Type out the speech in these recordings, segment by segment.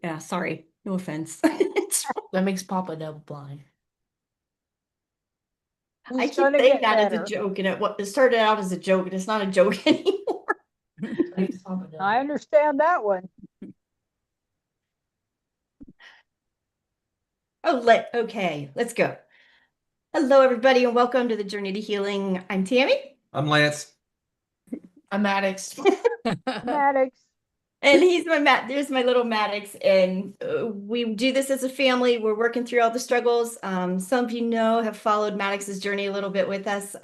Yeah, sorry. No offense. That makes Papa double blind. I He's keep gonna saying get that as a better. joke, and it started out as a joke, and it's not a joke anymore. That makes Papa double. I understand that one. Okay, let's go. Hello, everybody, and welcome to the Journey to Healing. I'm Tammy, I'm Lance. I'm Maddox. Maddox. and he's my There's my little Maddox, and we do this as a family. We're working through all the struggles. Some of you know have followed Maddox's journey a little bit with us.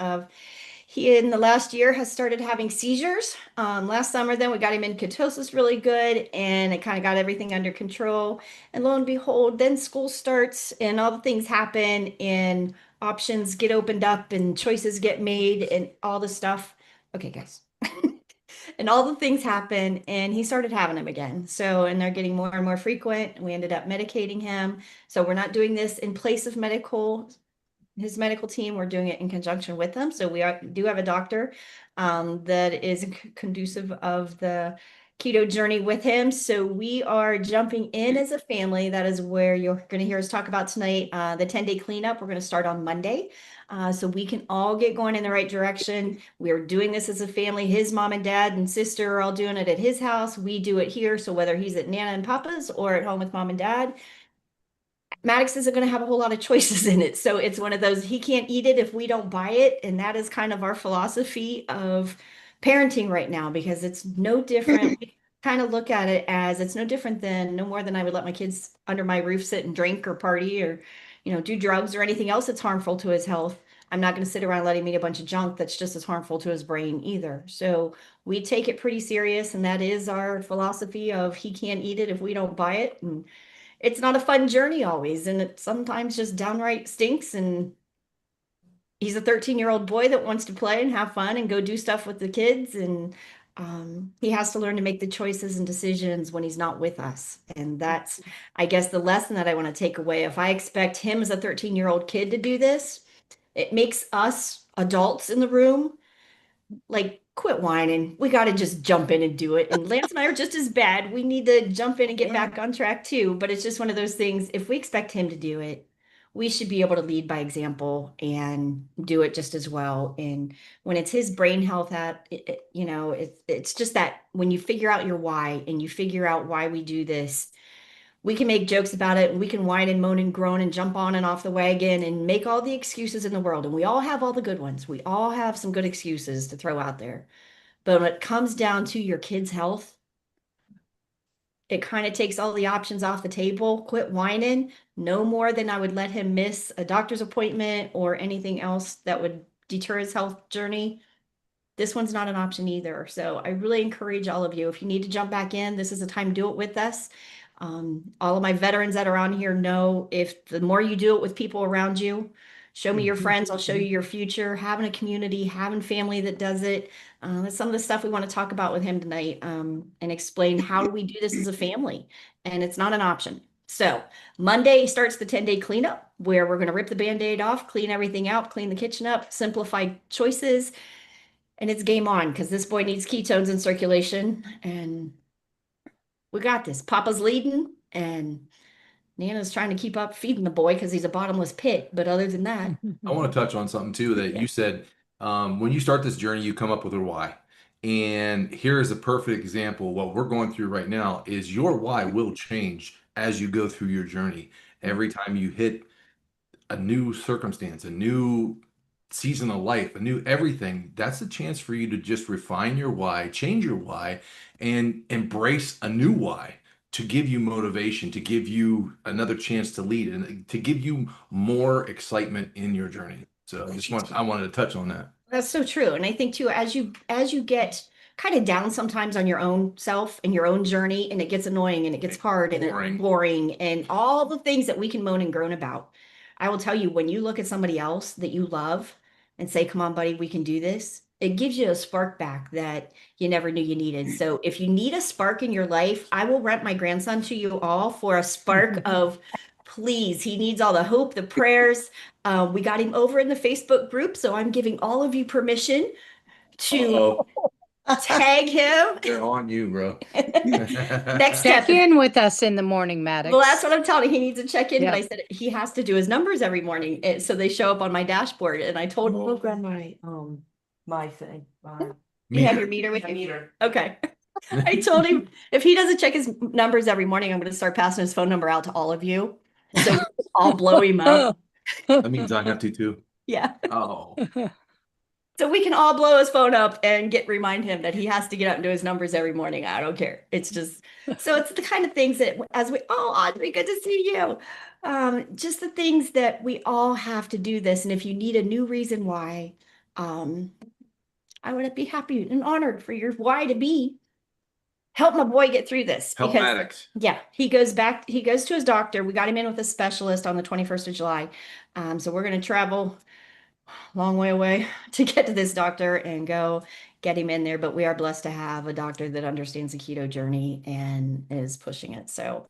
He in the last year has started having seizures. Last summer, then we got him in ketosis really good, and it kind of got everything under control. And lo and behold, then school starts, and all the things happen, and options get opened up, and choices get made, and all the stuff. Okay, guys. And all the things happen, and he started having them again. So, and they're getting more and more frequent. We ended up medicating him. So, we're not doing this in place of his medical team. We're doing it in conjunction with them. So do have a doctor that is conducive of the keto journey with him. So we are jumping in as a family. That is where you're going to hear us talk about tonight. The 10-day cleanup. We're going to start on Monday. So we can all get going in the right direction. We are doing this as a family. His mom and dad and sister are all doing it at his house. We do it here. So whether he's at Nana and Papa's or at home with mom and dad, Maddox isn't going to have a whole lot of choices in it. So it's one of those, he can't eat it if we don't buy it. And that is kind of our philosophy of parenting right now, because it's no different. We kind of look at it as it's no different than no more than I would let my kids under my roof sit and drink or party or, do drugs or anything else that's harmful to his health. I'm not going to sit around and let him eat a bunch of junk that's just as harmful to his brain either. So we take it pretty serious. And that is our philosophy of he can't eat it if we don't buy it. And it's not a fun journey always, and it sometimes just downright stinks. And he's a 13-year-old boy that wants to play and have fun and go do stuff with the kids, and he has to learn to make the choices and decisions when he's not with us. And that's, I guess, the lesson that I want to take away. If I expect him as a 13-year-old kid to do this, it makes us adults in the room like, quit whining. We got to just jump in and do it. And Lance and I are just as bad. We need to jump in and get Yeah. back on track too. But it's just one of those things. If we expect him to do it, we should be able to lead by example and do it just as well. And when it's his brain health, it's just that when you figure out your why and you figure out why we do this, we can make jokes about it, and we can whine and moan and groan and jump on and off the wagon and make all the excuses in the world. And we all have all the good ones. We all have some good excuses to throw out there. But when it comes down to your kid's health, it kind of takes all the options off the table. Quit whining. No more than I would let him miss a doctor's appointment or anything else that would deter his health journey. This one's not an option either. So I really encourage all of you, if you need to jump back in, this is the time to do it with us. All of my veterans that are on here know, if the more you do it with people around you, show me your friends, I'll show you your future. Having a community, having family that does it. That's some of the stuff we want to talk about with him tonight, and explain how do we do this as a family. And it's not an option. So Monday starts the 10-day cleanup, where we're going to rip the Band-Aid off, clean everything out, clean the kitchen up, simplify choices, and it's game on, because this boy needs ketones in circulation, and we got this. Papa's leading, and Nana's trying to keep up feeding the boy because he's a bottomless pit. But other than that, I want to touch on something too that yeah. you said. When you start this journey, you come up with a why. And here is a perfect example. What we're going through right now is your why will change as you go through your journey. Every time you hit a new circumstance, a new season of life, a new everything, that's a chance for you to just refine your why, change your why, and embrace a new why to give you motivation, to give you another chance to lead, and to give you more excitement in your journey. So I wanted to touch on that. That's so true. And I think too, as you get kind of down sometimes on your own self and your own journey, and it gets annoying and it gets hard and it's Boring. boring and all the things that we can moan and groan about. I will tell you, when you look at somebody else that you love and say, come on, buddy, we can do this, it gives you a spark back that you never knew you needed. So if you need a spark in your life, I will rent my grandson to you all for a spark of, please. He needs all the hope, the prayers. We got him over in the Facebook group, so I'm giving all of you permission to Uh-oh. tag him. They're on you, bro. Next Check step. in with us in the morning, Maddox. Well, that's what I'm telling you. He needs to check in, but Yeah. I said he has to do his numbers every morning. So they show up on my dashboard. And I told him, We'll grab my thing. you have your meter with you? Okay. I told him if he doesn't check his numbers every morning, I'm going to start passing his phone number out to all of you. So I'll blow him up. That means I have to too. Yeah. Oh, So we can all blow his phone up and remind him that he has to get up and do his numbers every morning. I don't care. It's just, so it's the kind of things that Audrey, good to see you. Just the things that we all have to do this. And if you need a new reason why, I would be happy and honored for your why to be. Help my boy get through this. help Because Maddox. yeah, he goes to his doctor. We got him in with a specialist on the 21st of July. So we're going to travel long way away to get to this doctor and go get him in there. But we are blessed to have a doctor that understands the keto journey and is pushing it. So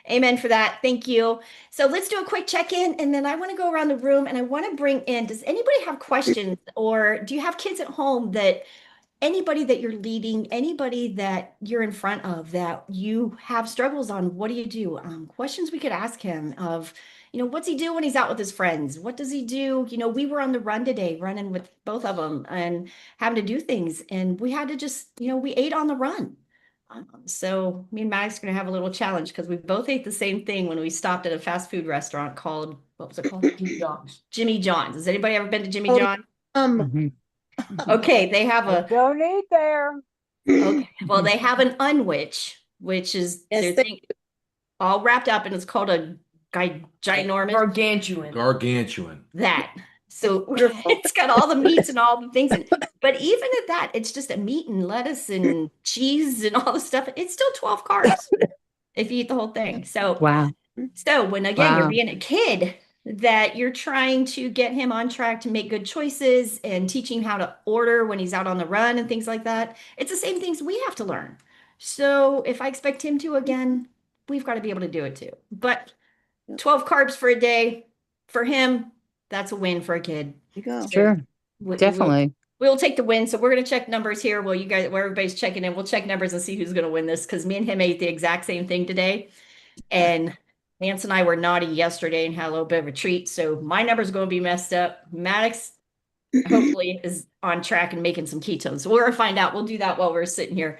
amen for that. Thank you. So let's do a quick check-in, and then I want to go around the room and I want to bring in, does anybody have questions, or do you have kids at home that anybody that you're leading, anybody that you're in front of that you have struggles on, what do you do? Questions we could ask him of, what's he do when he's out with his friends? What does he do? We were on the run today, running with both of them and having to do things. And we had to just, we ate on the run. So me and Max are going to have a little challenge because we both ate the same thing when we stopped at a fast food restaurant called, what was it called? Jimmy John's. Jimmy John's. Has anybody ever been to Jimmy Oh, John's? Mhm. Okay, they have a Don't eat there. Okay, well, they have an unwich, which is Yes, their they thing all wrapped up, and it's called a ginormous Gargantuan. Gargantuan. that. So Wonderful. it's got all the meats and all the things in it. But even at that, it's just a meat and lettuce and cheese and all the stuff. It's still 12 carbs if you eat the whole thing. So Wow. when again you're Wow. being a kid, that you're trying to get him on track to make good choices and teaching him how to order when he's out on the run and things like that. It's the same things we have to learn. So if I expect him to again, we've got to be able to do it too. But 12 carbs for a day for him, that's a win for a kid. You go. Sure. We'll Definitely. take the win. So we're going to check numbers here. Well, you guys, where everybody's checking in, we'll check numbers and see who's going to win this, because me and him ate the exact same thing today. And Lance and I were naughty yesterday and had a little bit of a treat. So my number's going to be messed up. Maddox hopefully is on track and making some ketones. So we're going to find out. We'll do that while we're sitting here.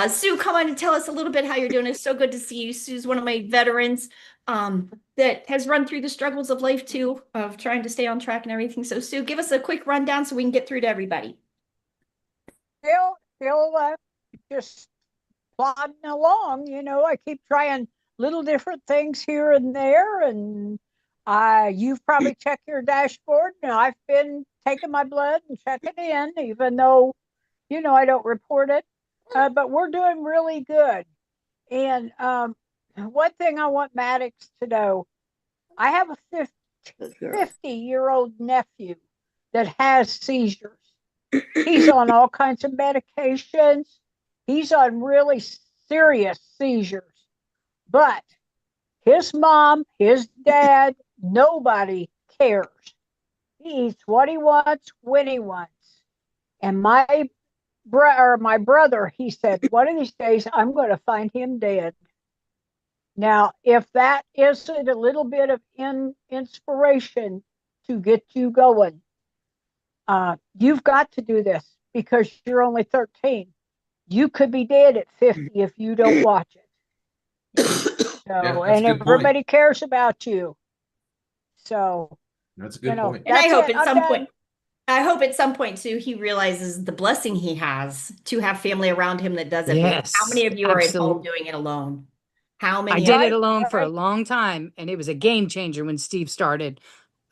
Sue, come on and tell us a little bit how you're doing. It's so good to see you. Sue's one of my veterans that has run through the struggles of life too, of trying to stay on track and everything. So Sue, give us a quick rundown so we can get through to everybody. Still just plodding along. I keep trying little different things here and there, and you've probably checked your dashboard, and I've been taking my blood and checking in, even though I don't report it, but we're doing really good. And one thing I want Maddox to know, I have a Good girl. 50-year-old nephew that has seizures. He's on all kinds of medications. He's on really serious seizures. But his mom, his dad, nobody cares. He eats what he wants when he wants. And my brother, he said, one of these days I'm going to find him dead. Now, if that isn't a little bit of inspiration to get you going, you've got to do this, because you're only 13. You could be dead at 50 if you don't watch it. Yeah, So, that's and a good point. everybody cares about you. So, That's a good point. And I that's hope it. at I'm some done. point, I hope at some point too, he realizes the blessing he has to have family around him that does it. Because how many of you are at home Absolutely. doing it alone? How I many? did Right, it alone for a right. long time, and it was a game changer when Steve started.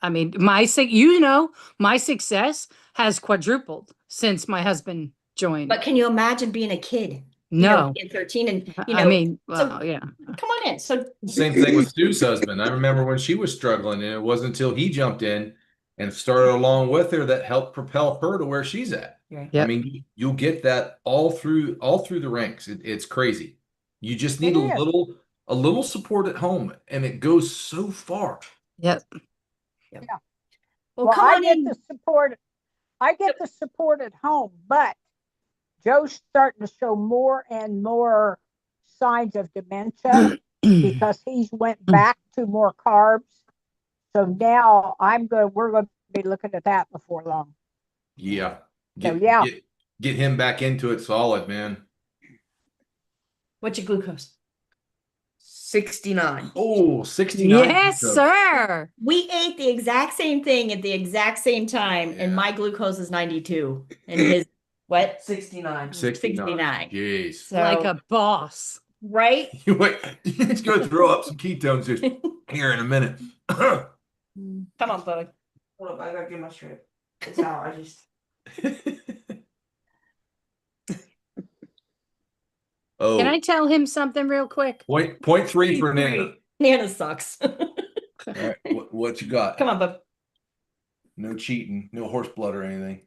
I mean, my success has quadrupled since my husband joined. But can you imagine being a kid? No, in 13 and I mean, so well, yeah. come on in. So Same thing with Sue's husband. I remember when she was struggling, and it wasn't until he jumped in and started along with her that helped propel her to where she's at. I Yep. mean, you'll get that all through the ranks. It's crazy. You just need It is. a little support at home, and it goes so far. Yep. well, Well, come I on get in. the support. I get the support at home, but Joe's starting to show more and more signs of dementia because he's went back to more carbs. So now we're going to be looking at that before long. Yeah. So yeah, Get him back into it solid, man. What's your glucose? 69. Oh, 69. Yes, sir. We ate the exact same thing at the exact same time, and Yeah. my glucose is 92, and his what? 69. 69. Jeez. So, Like a boss. right? You wait. He's gonna throw up some ketones just here in a minute. Come on, Bubba. Hold up, I gotta get my strip. It's out. I just. Oh, Can I tell him something real quick? point three for Nana. Nana sucks. All right, what you got? Come on, Bub. No cheating, no horse blood or anything.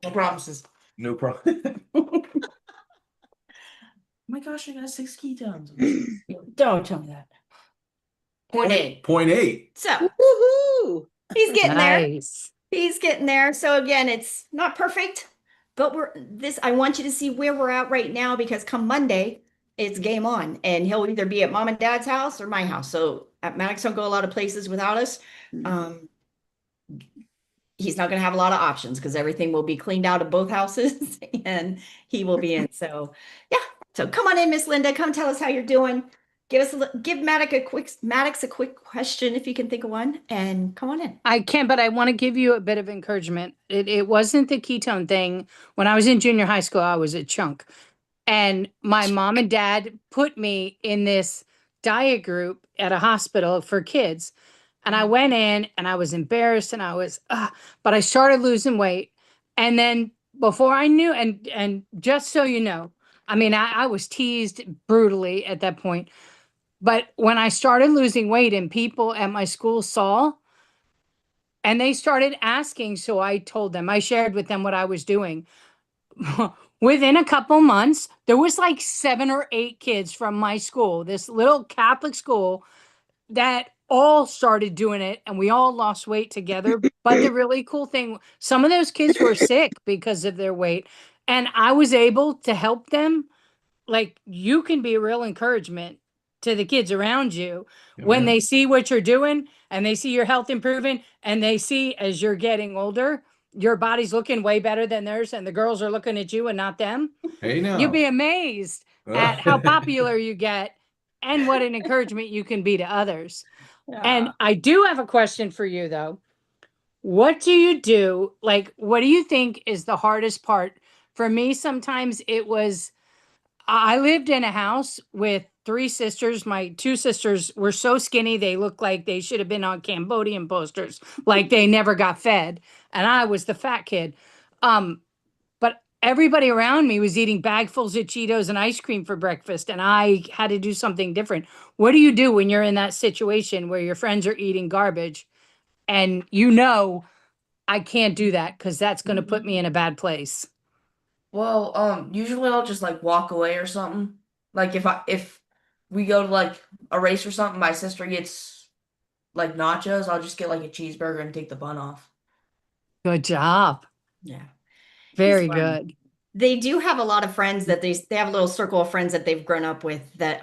No promises. No problem. Oh my gosh, I got 6 ketones. Don't tell me that. Point 8. Point 8. So Woohoo! he's getting there. Nice. He's getting there. So again, it's not perfect, but I want you to see where we're at right now, because come Monday, it's game on, and he'll either be at mom and dad's house or my house. So at Maddox don't go a lot of places without us. He's not going to have a lot of options because everything will be cleaned out of both houses and he will be in. So yeah. So come on in, Miss Linda. Come tell us how you're doing. Give Maddox a quick question if you can think of one, and come on in. I can, but I want to give you a bit of encouragement. It wasn't the ketone thing. When I was in junior high school, I was a chunk. And my mom and dad put me in this diet group at a hospital for kids. And I went in and I was embarrassed and I was, but I started losing weight. And then before I knew, and just so you know, I mean, I was teased brutally at that point. But when I started losing weight and people at my school saw, and they started asking, so I told them, I shared with them what I was doing. Within a couple months, there was like 7 or 8 kids from my school, this little Catholic school, that all started doing it, and we all lost weight together. But the really cool thing, some of those kids were sick because of their weight, and I was able to help them. Like, you can be a real encouragement to the kids around you when they see what you're doing and they see your health improving, and they see as you're getting older, your body's looking way better than theirs, and the girls are looking at you and not them. Hey now. You'll be amazed at how popular you get and what an encouragement you can be to others. And I do have a question for you, though. What do you do? Like, what do you think is the hardest part? For me, sometimes it was, I lived in a house with 3 sisters. My 2 sisters were so skinny, they looked like they should have been on Cambodian posters, like they never got fed. And I was the fat kid. But everybody around me was eating bagfuls of Cheetos and ice cream for breakfast, and I had to do something different. What do you do when you're in that situation where your friends are eating garbage and you know, I can't do that because that's going to put me in a bad place? Well, usually I'll just like walk away or something. Like if we go to like a race or something, my sister gets like nachos, I'll just get like a cheeseburger and take the bun off. Good job. Yeah. Very fun. good. They do have a lot of friends that they have a little circle of friends that they've grown up with that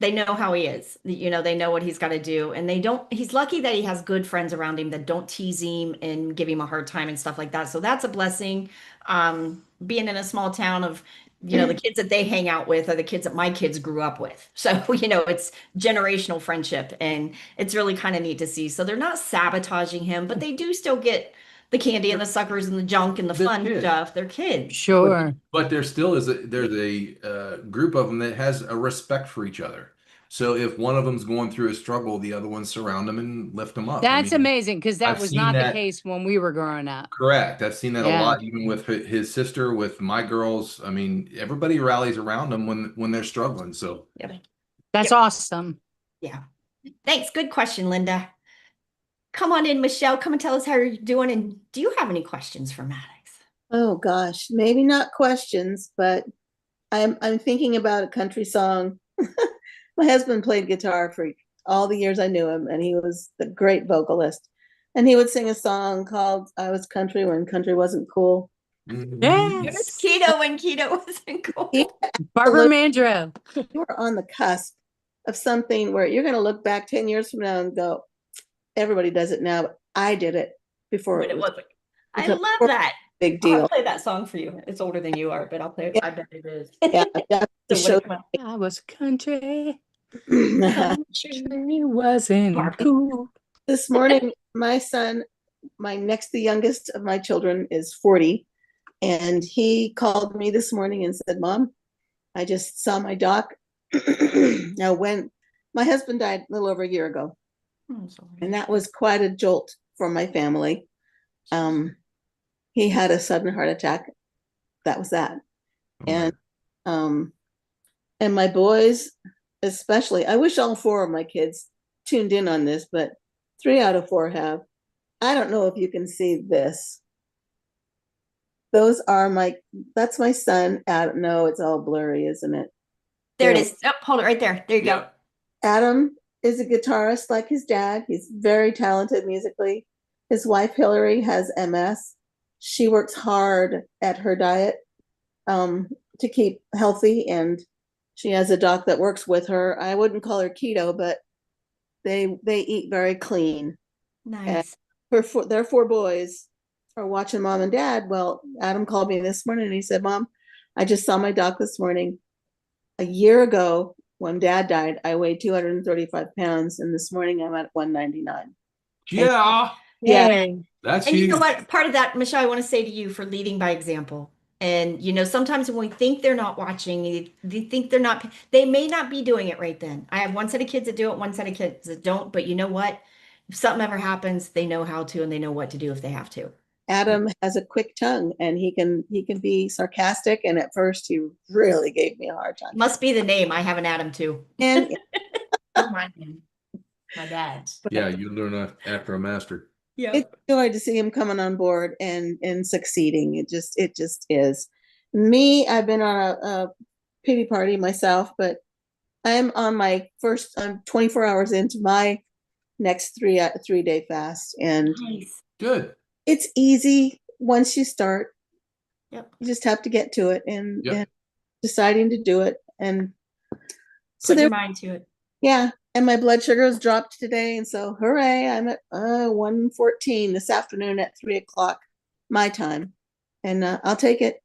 they know how he is. You know, they know what he's got to do, and he's lucky that he has good friends around him that don't tease him and give him a hard time and stuff like that. So that's a blessing. Being in a small town of, the kids that they hang out with are the kids that my kids grew up with. So, it's generational friendship, and it's really kind of neat to see. So they're not sabotaging him, but they do still get the candy and the suckers and the junk and the fun kids. stuff. They're kids. Sure. But there still is there's a group of them that has a respect for each other. So if one of them's going through a struggle, the other ones surround them and lift them up. That's amazing, because that I've was seen not the that- case when we were growing up. Correct. I've seen that a Yeah. lot, even with his sister, with my girls. I mean, everybody rallies around them when they're struggling. So That's awesome. Yeah. Thanks. Good question, Linda. Come on in, Michelle. Come and tell us how you're doing. And do you have any questions for Maddox? Oh gosh, maybe not questions, but I'm thinking about a country song. My husband played guitar for all the years I knew him, and he was the great vocalist. And he would sing a song called "I Was Country When Country Wasn't Cool." It was Yes. keto when keto wasn't cool. Yeah. Barbara Look- Mandrell. You are on the cusp of something where you're going to look back 10 years from now and go, everybody does it now, but I did it before But it it was wasn't. I before love it was that. a big I'll deal. play that song for you. It's older than you are, but I'll play it. I bet it is. Yeah, that So when shows it come out- I was country. Country. Country wasn't Barbie. cool. this morning, my son, the youngest of my children, is 40. And he called me this morning and said, Mom, I just saw my doc. Now, when my husband died a little over a year ago, Oh, sorry. and that was quite a jolt for my family. He had a sudden heart attack. That was that. And and my boys, especially, I wish all 4 of my kids tuned in on this, but 3 out of 4 have. I don't know if you can see this. Those are that's my son. Adam. No, it's all blurry, isn't it? There it is. Oh, hold it right there. There you go. Yep. Adam is a guitarist like his dad. He's very talented musically. His wife, Hillary, has MS. She works hard at her diet to keep healthy, and she has a doc that works with her. I wouldn't call her keto, but they eat very clean. Nice. Their 4 boys are watching mom and dad. Well, Adam called me this morning and he said, Mom, I just saw my doc this morning. A year ago, when dad died, I weighed 235 pounds, and this morning I'm at 199. Yeah, Yeah. Yay. that's And you huge. know what? Part of that, Michelle, I want to say to you for leading by example. And sometimes when we think they're not watching, they think they may not be doing it right then. I have one set of kids that do it, one set of kids that don't. But you know what? If something ever happens, they know how to and they know what to do if they have to. Adam has a quick tongue, and he can be sarcastic. And at first, he really gave me a hard time. Must be the name. I have an Adam too. And Not my name. My dad's. Yeah, you learn after a master. Yeah. it's joy to see him coming on board and succeeding. It just is. Me, I've been on a pity party myself, but I'm on my first. I'm 24 hours into my next 3-day fast, and Nice. Good. it's easy once you start. Yep. You just have to get to it and Yep. deciding to do it. And so Put your there, mind to it. yeah. And my blood sugar has dropped today, and so hooray! I'm at 114 this afternoon at 3:00 my time, and I'll take it.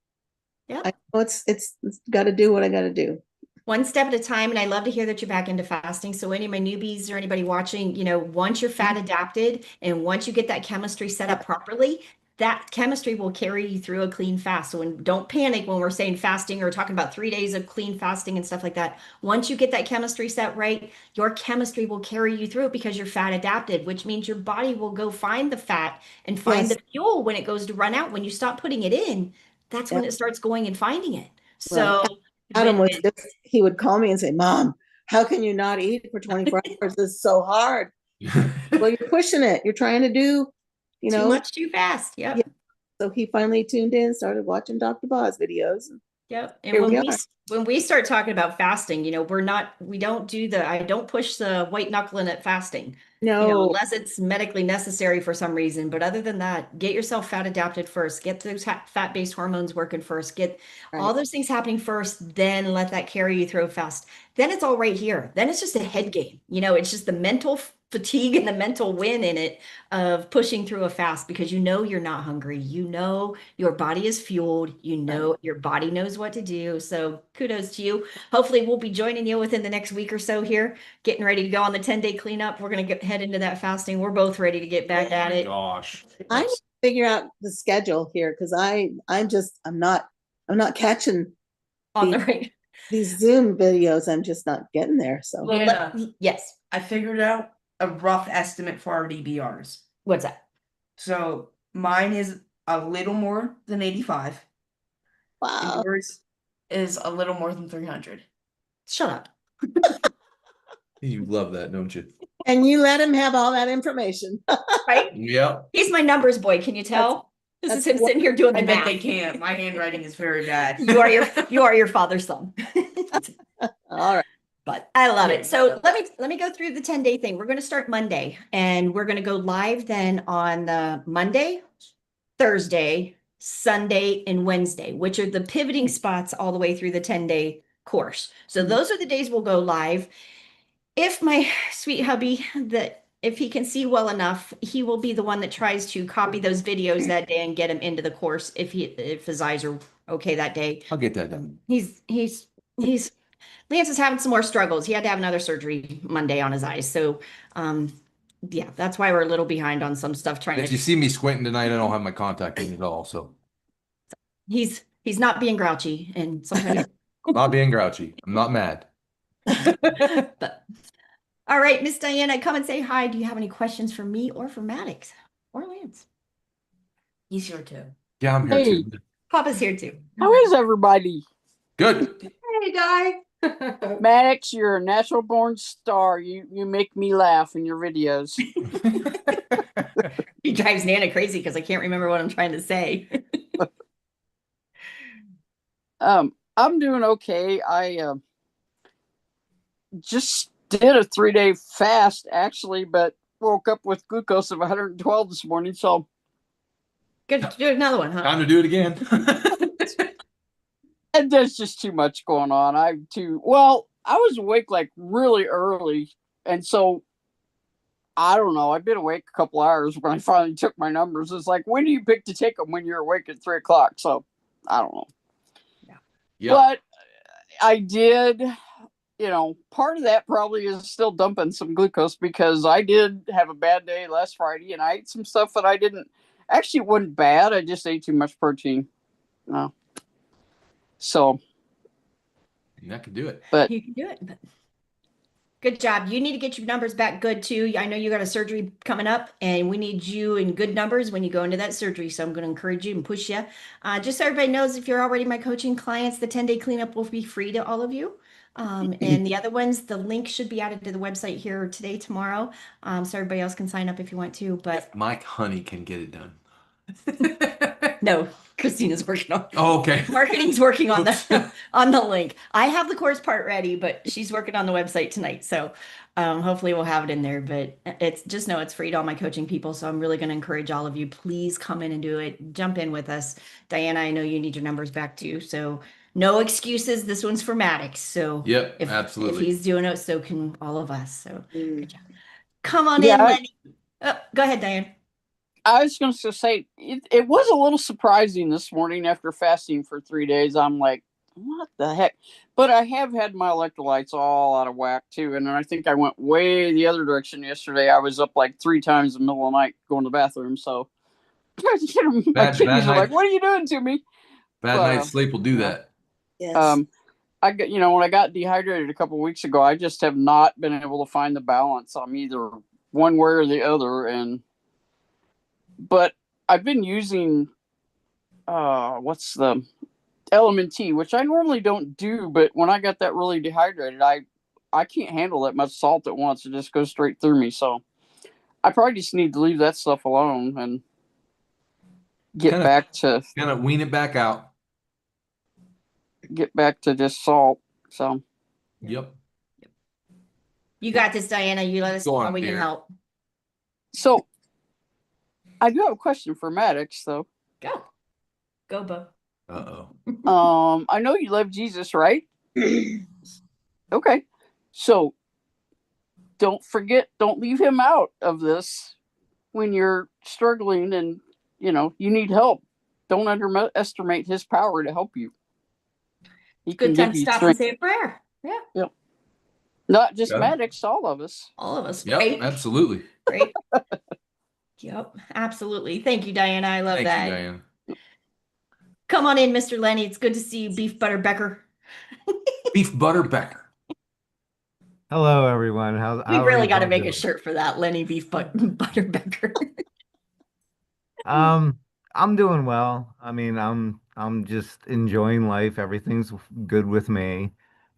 Yeah. I know it's got to do what I got to do. One step at a time. And I love to hear that you're back into fasting. So any of my newbies or anybody watching, once you're fat adapted and once you get that chemistry set up properly, that chemistry will carry you through a clean fast. So don't panic when we're saying fasting or talking about 3 days of clean fasting and stuff like that. Once you get that chemistry set right, your chemistry will carry you through it because you're fat adapted, which means your body will go find the fat and find Yes. the fuel when it goes to run out. When you stop putting it in, that's when Yep. it starts going and finding it. Well, So Adam was when- he would call me and say, Mom, how can you not eat for 24 hours? This is so hard. Well, you're pushing it. You're trying to do, too much too fast. Yep. Yeah. So he finally tuned in, started watching Dr. Bob's videos. Yep. And Here we are. when we start talking about fasting, we don't do I don't push the white knuckling at fasting. No, Unless it's medically necessary for some reason. But other than that, get yourself fat adapted first. Get those fat-based hormones working first. Get all Right. those things happening first, then let that carry you through fast. Then it's all right here. Then it's just a head game. It's just the mental fatigue and the mental win in it of pushing through a fast because you're not hungry. Your body is fueled. Your body knows what to do. So kudos to you. Hopefully we'll be joining you within the next week or so here, getting ready to go on the 10-day cleanup. We're going to head into that fasting. We're both ready to get back at it. Gosh. I need to figure out the schedule here because I'm not catching On the right. these Zoom videos. I'm just not getting there. So Well, Yeah. yes. I figured out a rough estimate for our DBRs. What's that? So mine is a little more than 85. wow. And yours is a little more than 300. Shut up. You love that, don't you? And you let him have all that information. Right? Yep. He's my numbers boy. Can you tell? This is that's him sitting here doing I the bet math. they can't. My handwriting is very bad. You are your father's son. All right. But I love it. So let me go through the 10-day thing. We're going to start Monday and we're going to go live then on the Monday, Thursday, Sunday, and Wednesday, which are the pivoting spots all the way through the 10-day course. So those are the days we'll go live. If my sweet hubby, if he can see well enough, he will be the one that tries to copy those videos that day and get him into the course if his eyes are okay that day. I'll get that done. Lance is having some more struggles. He had to have another surgery Monday on his eyes. So yeah, that's why we're a little behind on some stuff trying If to you see me squinting tonight, I don't have my contact in at all. So he's not being grouchy and sometimes I'm not being grouchy. I'm not mad. but all right, Miss Diana, come and say hi. Do you have any questions for me or for Maddox or Lance? He's here too. Yeah, I'm here Hey. too. Papa's here too. How is everybody? Good. Hey, Di. Maddox, you're a natural born star. You make me laugh in your videos. He drives Nana crazy because I can't remember what I'm trying to say. I'm doing okay. I just did a 3-day fast actually, but woke up with glucose of 112 this morning. So Good to do another one, huh? Time to do it again. and there's just too much going on. I was awake like really early, and so I don't know. I've been awake a couple hours when I finally took my numbers. It's like, when do you pick to take them? When you're awake at 3:00? So I don't know. Yeah. But I did, part of that probably is still dumping some glucose because I did have a bad day last Friday and I ate some stuff that I didn't, actually it wasn't bad. I just ate too much protein. So. That could do it. But you can do it. But good job. You need to get your numbers back good too. I know you got a surgery coming up and we need you in good numbers when you go into that surgery. So I'm going to encourage you and push you. Just so everybody knows, if you're already my coaching clients, the 10-day cleanup will be free to all of you. And the other ones, the link should be added to the website here today, tomorrow. So everybody else can sign up if you want to, but Mike Honey can get it done. no, Christina's working on Oh, okay. marketing's working on the link. I have the course part ready, but she's working on the website tonight. So hopefully we'll have it in there. But just know it's free to all my coaching people. So I'm really going to encourage all of you. Please come in and do it. Jump in with us. Diana, I know you need your numbers back too. So no excuses. This one's for Maddox. So Yep, if absolutely. he's doing it, so can all of us. So good job. Come on Yeah, in, Lenny. Go ahead, Diane. I was going to say, it was a little surprising this morning after fasting for 3 days. I'm like, what the heck? But I have had my electrolytes all out of whack too. And I think I went way the other direction yesterday. I was up like 3 times in the middle of the night going to the bathroom. So my kidneys were like, what are you doing to me? Bad night's sleep will do that. Yes. I got, when I got dehydrated a couple of weeks ago, I just have not been able to find the balance. I'm either one way or the other. But I've been using, what's the Element T, which I normally don't do. But when I got that really dehydrated, I can't handle that much salt at once. It just goes straight through me. So I probably just need to leave that stuff alone and get back to wean it back out. Get back to just salt. So. Yep. You got this, Diana. You let us know how we can help. So I do have a question for Maddox, though. Go, Bo. Uh-oh. I know you love Jesus, right? Okay. So don't leave him out of this when you're struggling and, you need help. Don't underestimate his power to help you. Good time to stop and say a prayer. Yeah. Yep. Not just Maddox, all of us. All of us. Yep, Great. absolutely. Great. Yep, absolutely. Thank you, Diana. I love that. Thank you, Diana. Come on in, Mr. Lenny. It's good to see you, Beef Butter Becker. Beef Butter Becker. Hello, everyone. We really got to make a shirt for that, Lenny Beef Butter Becker. I'm doing well. I mean, I'm just enjoying life. Everything's good with me.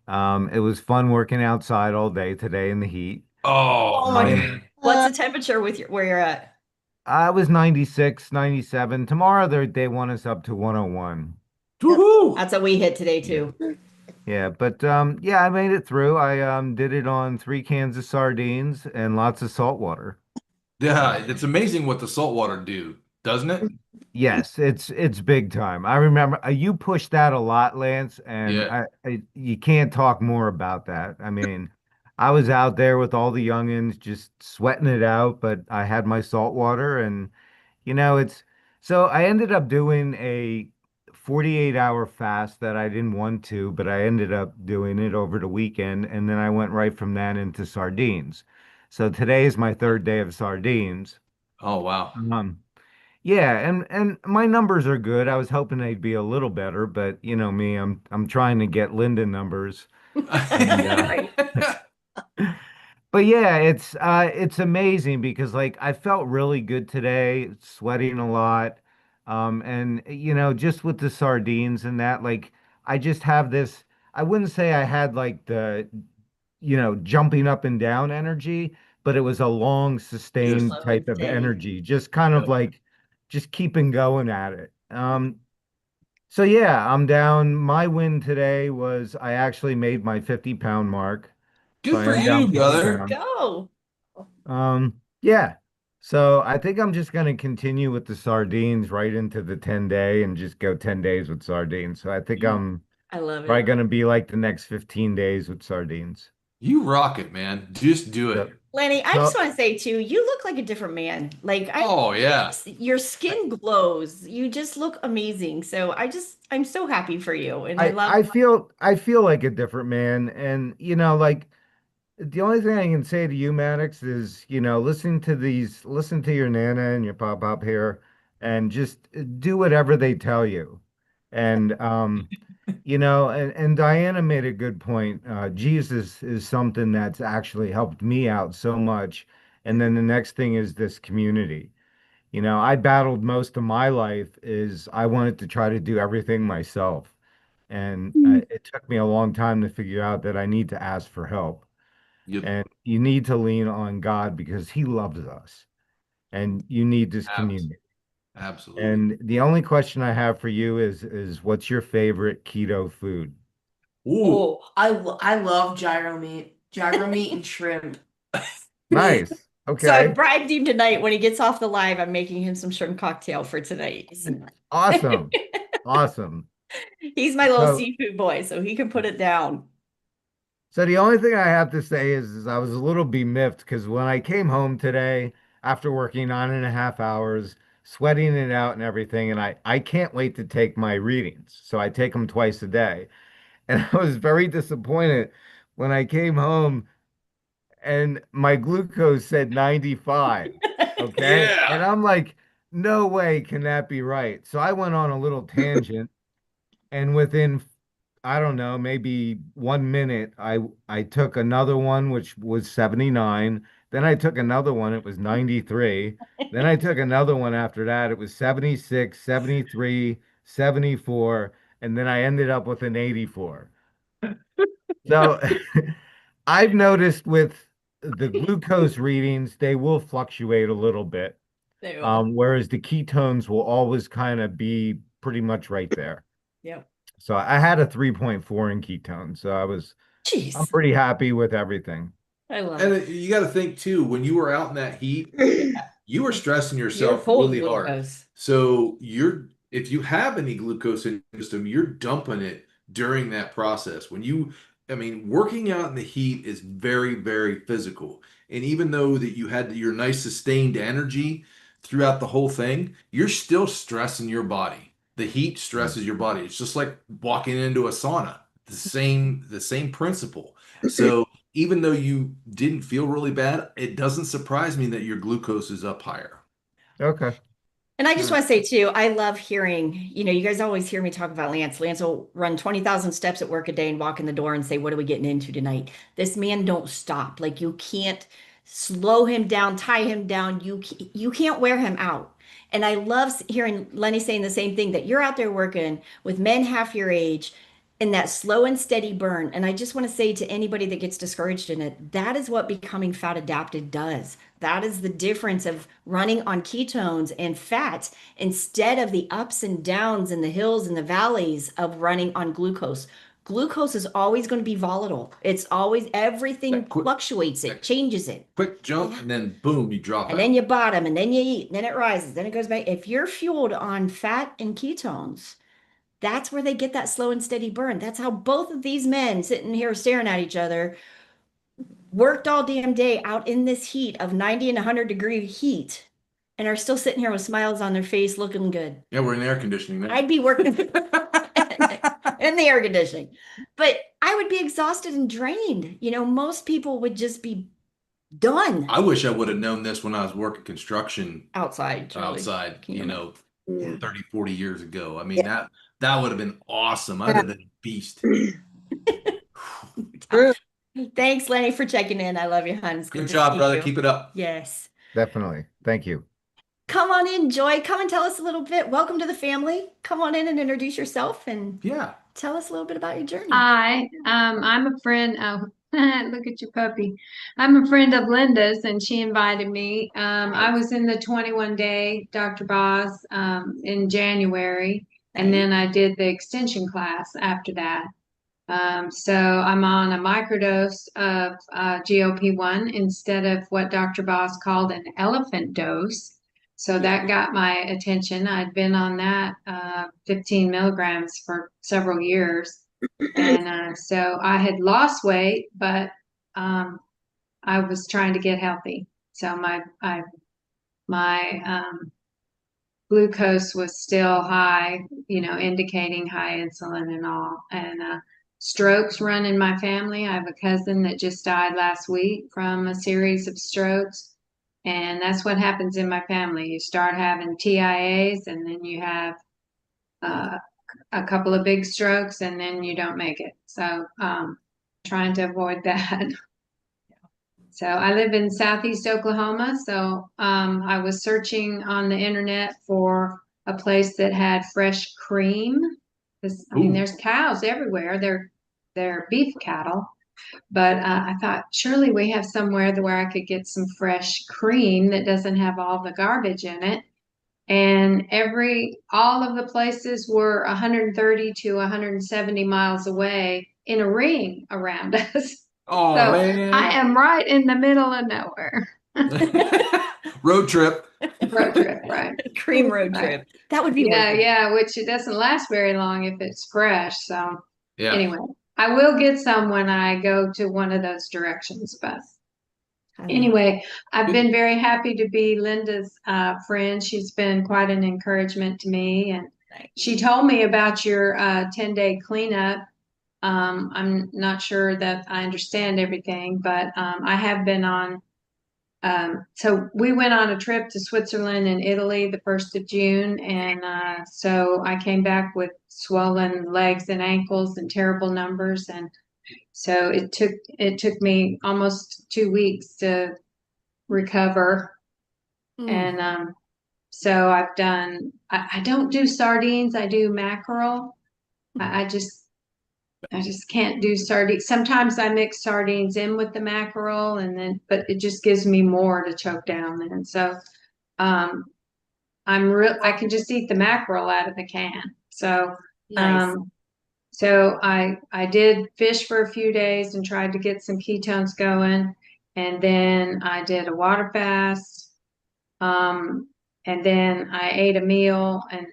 It was fun working outside all day today in the heat. Oh my man. What's the temperature where you're at? I was 96, 97. Tomorrow they want us up to 101. Woohoo! That's what we hit today too. Yeah, but yeah, I made it through. I did it on 3 cans of sardines and lots of salt water. Yeah, it's amazing what the salt water do, doesn't it? Yes, it's big time. I remember you pushed that a lot, Lance, and Yeah. you can't talk more about that. I mean, I was out there with all the youngins just sweating it out, but I had my salt water and it's so I ended up doing a 48-hour fast that I didn't want to, but I ended up doing it over the weekend, and then I went right from that into sardines. So today is my third day of sardines. Oh, wow. Um, yeah, and my numbers are good. I was hoping they'd be a little better, but you know me, I'm trying to get Linda numbers. And Right. but yeah, it's amazing because like I felt really good today, sweating a lot. And just with the sardines and that, like I just have this, I wouldn't say I had like the jumping up and down energy, but it was a long, Just, sustained Slow and type of steady. energy, just kind of yep. like just keeping going at it. So yeah, I'm down. My win today was I actually made my 50-pound mark. So Good I for am you, down 50 Let's brother. pounds. go. Yeah. So I think I'm just going to continue with the sardines right into the 10-day and just go 10 days with sardines. So I think Yeah, I'm I love probably it. going to be like the next 15 days with sardines. You rock it, man. Just do So, it. Lenny, I just so want to say too, you look like a different man. Like Oh, yeah. your skin glows. You just look amazing. So I'm so happy for you. And I love, I feel like a different man. And like the only thing I can say to you, Maddox, is, listen to your Nana and your pop here and just do whatever they tell you. And and Diana made a good point. Jesus is something that's actually helped me out so much. And then the next thing is this community. I battled most of my life is I wanted to try to do everything myself. And it took me a long time to figure out that I need to ask for help. Yep. And you need to lean on God because He loves us. And you need this Abs- community. Absolutely. And the only question I have for you is what's your favorite keto food? Ooh. Oh, I love gyro meat and shrimp. Nice. so I Okay. bribed him tonight when he gets off the live. I'm making him some shrimp cocktail for tonight. Awesome. Awesome. He's my little So seafood boy, so he can put it down. so the only thing I have to say is I was a little bemiffed because when I came home today after working 9.5 hours, sweating it out and everything, and I can't wait to take my readings. So I take them twice a day. And I was very disappointed when I came home and my glucose said 95. Okay. And Yeah. I'm like, no way can that be right. So I went on a little tangent and within, I don't know, maybe 1 minute, I took another one which was 79. Then I took another one, it was 93. Then I took another one after that, it was 76, 73, 74, and then I ended up with an 84. So I've noticed with the glucose readings, they will fluctuate a little bit, They will. whereas the ketones will always kind of be pretty much right there. Yep. So I had a 3.4 in ketones, so I'm Jeez. pretty happy with everything. I love And it. you got to think too, when you were out in that heat, you were stressing You're yourself full of really hard. glucose. So if you have any glucose in your system, you're dumping it during that process. I mean, working out in the heat is very, very physical. And even though that you had your nice sustained energy throughout the whole thing, you're still stressing your body. The heat Yeah. stresses your body. It's just like walking into a sauna. The same principle. So even though you didn't feel really bad, it doesn't surprise me that your glucose is up higher. Okay. And I All just right. want to say too, I love hearing, you guys always hear me talk about Lance. Lance will run 20,000 steps at work a day and walk in the door and say, "What are we getting into tonight?" This man don't stop. Like you can't slow him down, tie him down. You can't wear him out. And I love hearing Lenny saying the same thing that you're out there working with men half your age in that slow and steady burn. And I just want to say to anybody that gets discouraged in it, that is what becoming fat adapted does. That is the difference of running on ketones and fat instead of the ups and downs and the hills and the valleys of running on glucose. glucose is always going to be volatile. It's always, everything That quick- fluctuates it, that- changes it. Quick jump, and then boom, you drop And out. then you bottom, and then you eat, and then it rises, then it goes back. If you're fueled on fat and ketones, that's where they get that slow and steady burn. That's how both of these men sitting here staring at each other worked all damn day out in this heat of 90 and 100-degree heat and are still sitting here with smiles on their face looking good. Yeah, we're in air conditioning now. I'd be working in the air conditioning, but I would be exhausted and drained. You know, most people would just be done I wish I would have known this when I was working construction outside, Charlie. outside, Can you 30, 40 years ago. I mean, that would have been awesome. I'd have been a beast. True. Thanks, Lenny, for checking in. I love you, hon. It's Good to job, see brother. you. Keep it up. Yes. Definitely. Thank you. Come on in, Joy. Come and tell us a little bit. Welcome to the family. Come on in and introduce yourself and Yeah. tell us a little bit about your journey. Hi, I'm a friend. Oh, look at your puppy. I'm a friend of Linda's, and she invited me. I was in the 21-day Dr. Boz in January, and then I did the extension class after that. So I'm on a microdose of GLP-1 instead of what Dr. Boz called an elephant dose. So that got my attention. I'd been on that 15 milligrams for several years. And so I had lost weight, but I was trying to get healthy. So my glucose was still high, indicating high insulin and all. And strokes run in my family. I have a cousin that just died last week from a series of strokes. And that's what happens in my family. You start having TIAs, and then you have a couple of big strokes, and then you don't make it. So trying to avoid that. So I live in Southeast Oklahoma. So I was searching on the internet for a place that had fresh cream. I mean, there's cows everywhere. They're beef cattle. But I thought, surely we have somewhere where I could get some fresh cream that doesn't have all the garbage in it. And all of the places were 130 to 170 miles away in a ring around us. Oh, So man. I am right in the middle of nowhere. Road trip. Road trip, right? Cream road Right. trip. That would be Yeah, worth it. yeah, which it doesn't last very long if it's fresh. So Yeah. anyway, I will get some when I go to one of those directions, but anyway, I've been very happy to be Linda's friend. She's been quite an encouragement to me. And she told me about your 10-day cleanup. I'm not sure that I understand everything, but I have been on. So we went on a trip to Switzerland and Italy the 1st of June. And so I came back with swollen legs and ankles and terrible numbers. And so it took me almost 2 weeks to recover. And so I've done, I don't do sardines, I do mackerel. I just can't do sardines. Sometimes I mix sardines in with the mackerel, but it just gives me more to choke down then. So I can just eat the mackerel out of the can. So Nice. so I did fish for a few days and tried to get some ketones going. And then I did a water fast. And then I ate a meal, and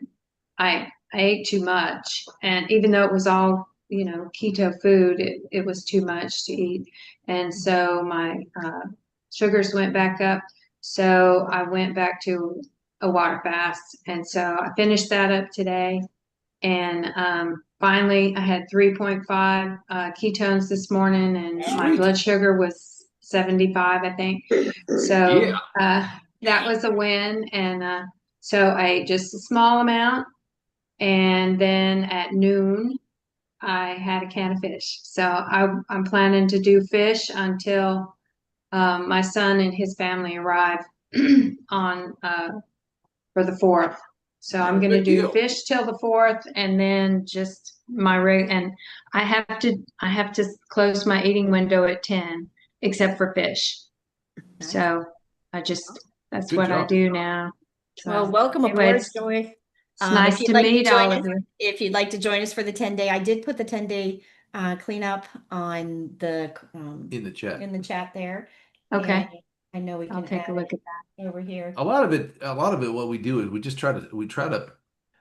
I ate too much. And even though it was all, keto food, it was too much to eat. And so my sugars went back up. So I went back to a water fast. And so I finished that up today. And finally, I had 3.5 ketones this morning, and my Sweet. blood sugar was 75, I think. So that was a win. And so I ate just a small amount. And then at noon, I had a can of fish. So I'm planning to do fish until my son and his family arrive on for the 4th. So I'm going to Good do deal. fish till the 4th, and then just and I have to close my eating window at 10, except for fish. Nice. So that's Good what I job. do now. So Well, welcome anyway, aboard, it's Joy. nice If you'd to like meet join all us, of you. if you'd like to join us for the 10-day, I did put the 10-day cleanup on the in the chat. in the chat there. Okay. And I know we I'll can take a add look it at that. over here. A lot of it, what we do is we try to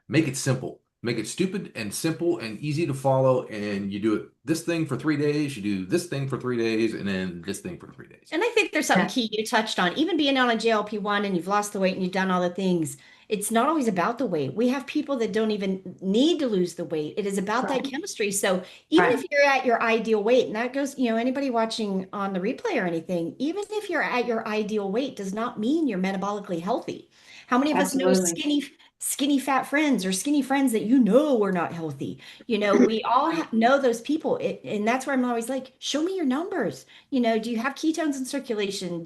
make it simple, make it stupid and simple and easy to follow. And you do it this thing for 3 days, you do this thing for 3 days, and then this thing for 3 days. And I think there's something Yeah. key you touched on. Even being on a GLP-1 and you've lost the weight and you've done all the things, it's not always about the weight. We have people that don't even need to lose the weight. It is about that Right. chemistry. So even Right. if you're at your ideal weight, and that goes, anybody watching on the replay or anything, even if you're at your ideal weight does not mean you're metabolically healthy. How many of us know Absolutely. skinny fat friends or skinny friends that are not healthy? We all know those people. And that's where I'm always like, show me your numbers. Do you have ketones in circulation?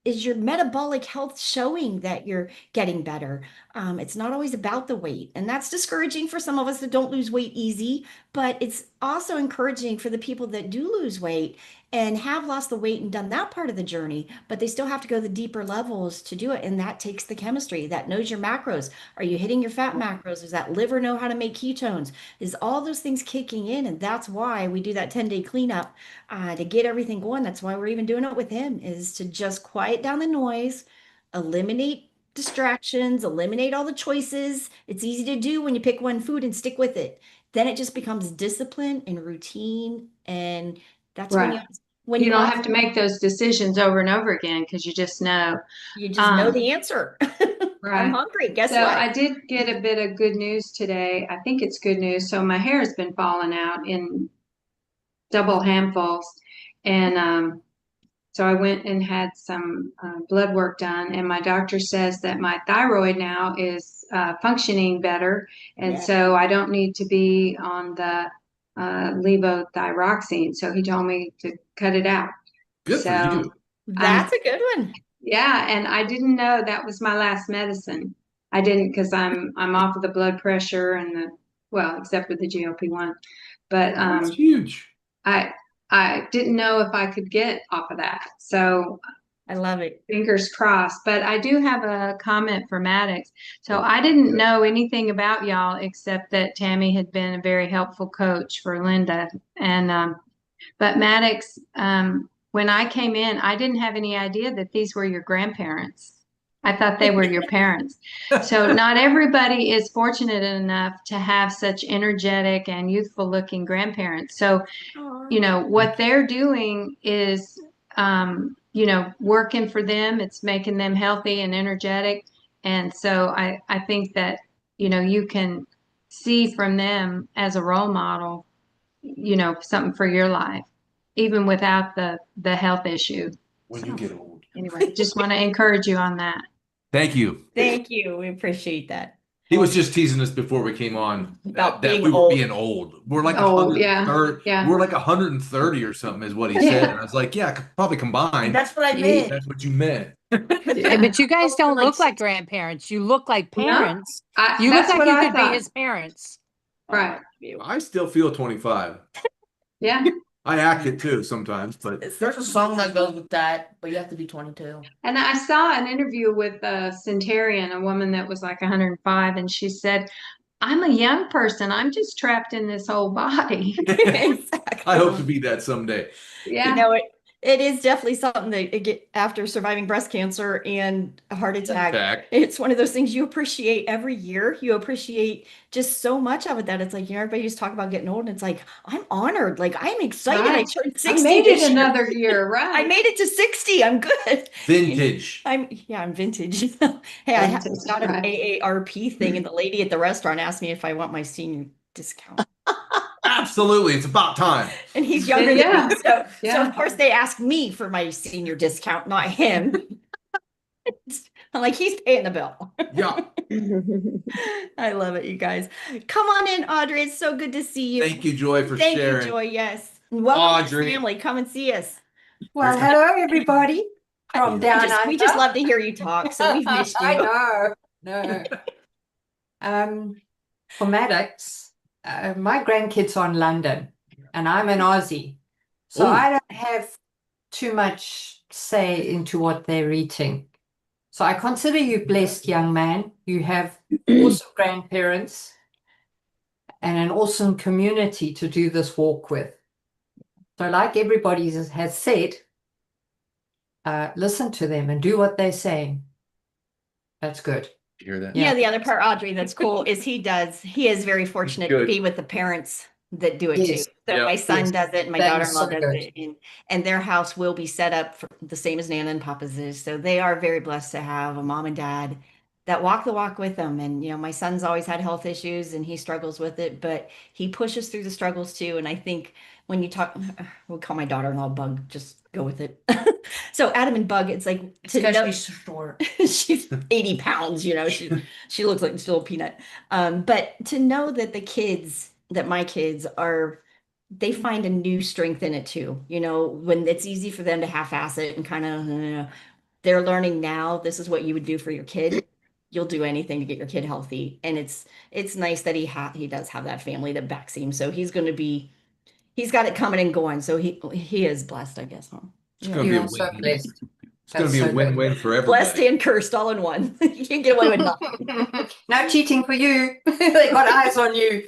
Is your metabolic health showing that you're getting better? It's not always about the weight, and that's discouraging for some of us that don't lose weight easy, but it's also encouraging for the people that do lose weight and have lost the weight and done that part of the journey, but they still have to go the deeper levels to do it. And that takes the chemistry that knows your macros. Are you hitting your fat macros? Does that liver know how to make ketones? Is all those things kicking in? And that's why we do that 10-day cleanup to get everything going. That's why we're even doing it with him, is to just quiet down the noise, eliminate distractions, eliminate all the choices. It's easy to do when you pick one food and stick with it. Then it just becomes discipline and routine. And that's Right. when You you don't have to make those decisions over and over again because you just know. you just know the answer. Right. I'm hungry. Guess So what? I did get a bit of good news today. I think it's good news. So my hair has been falling out in double handfuls. And so I went and had some blood work done, and my doctor says that my thyroid now is functioning better. And Yeah. so I don't need to be on the levothyroxine. So he told me to cut it out. Good for you. That's a good one. Yeah, and I didn't know that was my last medicine. I didn't, because I'm off of the blood pressure and except for the GLP-1. But That's huge. I didn't know if I could get off of that. So I love it. fingers crossed. But I do have a comment for Maddox. So I didn't know anything about y'all except that Tammy had been a very helpful coach for Linda. And but Maddox, when I came in, I didn't have any idea that these were your grandparents. I thought they were your parents. So not everybody is fortunate enough to have such energetic and youthful looking grandparents. So, what they're doing is, working for them. It's making them healthy and energetic. And so I think that, you can see from them as a role model, something for your life, even without the health issue. When you get old. Anyway, just want to encourage you on that. Thank you. Thank you. We appreciate that. He was just teasing us before we came on About that being we were old. being old. We're like Old, 130. yeah. We're like 130 or something is what he said. And I was like, yeah, probably combined. That's what I meant. That's what you meant. Hey, but you guys don't Like look like grandparents. You look like parents. You look That's like what you I could thought. be his parents. Right. I still feel 25. Yeah. I act it too sometimes, but There's a song that goes with that, but you have to be 22. And I saw an interview with a centenarian, a woman that was like 105, and she said, I'm a young person. I'm just trapped in this old body. Exactly. I hope to be that someday. Yeah. It is definitely something that after surviving breast cancer and a heart attack, it's one of those things you appreciate every year. You appreciate just so much of it that it's like, everybody used to talk about getting old, and it's like, I'm honored. Like, I'm excited. Right. I turned 60 I made this it year. another year, right? I made it to 60. I'm good. Vintage. I'm vintage. Hey, I got an AARP thing, and the lady at the restaurant asked me if I want my senior discount. Absolutely. It's about time. And he's younger than me. So Yeah. of course they ask me for my senior discount, not him. I'm like, he's paying the bill. Yeah. I love it, you guys. Come on in, Audrey. It's so good to see you. Thank you, Joy, for Thank sharing. you, Joy. Yes. And welcome to Audrey. the family. Come and see us. Well, hello, everybody from down under. We just love to hear you talk, so we've missed you. I know. No. For Maddox, my grandkids are in London, and I'm an Aussie. So Ooh. I don't have too much say into what they're eating. So I consider you blessed, young man. You have awesome grandparents. and an awesome community to do this walk with. So like everybody has said, listen to them and do what they're saying. That's good. You hear that? Yeah, the other part, Audrey, that's cool is he is very fortunate to Good. be with the parents that do it too. Yes. So Yeah. my son Yes. does it, and my That is daughter-in-law so does good. it, and their house will be set up for the same as Nana and Papa's is. So they are very blessed to have a mom and dad that walk the walk with them. And my son's always had health issues and he struggles with it, but he pushes through the struggles too. And I think when you talk, we'll call my daughter-in-law Bug, just go with it. So Adam and Bug, it's like It's to because know she's short. she's 80 pounds, she looks like still a peanut. But to know that my kids they find a new strength in it too. When it's easy for them to half-ass it and kind of, they're learning now, this is what you would do for your kid. You'll do anything to get your kid healthy. And it's nice that he does have that family that backs him. So he's got it coming and going. So he is blessed, I guess, huh? It's Yeah. going to be You a are so win. blessed. It's going to That's be so a good. win-win for Blessed everybody. and cursed all in one. You can't get away with nothing. No cheating for you. They got eyes on you.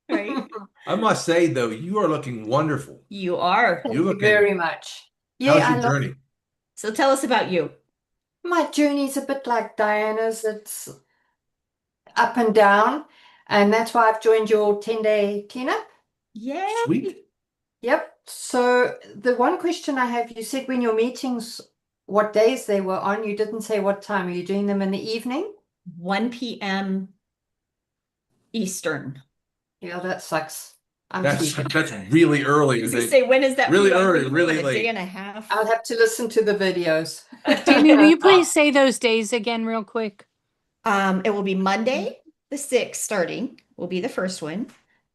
Right? I must say, though, you are looking wonderful. You are. Thank You you looking. very much. How's Yeah, your journey? So tell us about you. my journey's a bit like Diana's. It's up and down, and that's why I've joined your 10-day cleanup. Yay. Sweet. Yep. So the one question I have, you said when your meetings, what days they were on, you didn't say what time. Are you doing them in the evening? 1 p.m. Eastern. Yeah, that sucks. I'm That's sleeping. really early. I was gonna say, when is that? Really for you? early, What, really a late. day and a half. I'll have to listen to the videos. Jamie, will you please say those days again real quick? It will be Monday, the 6th, starting, will be the first one.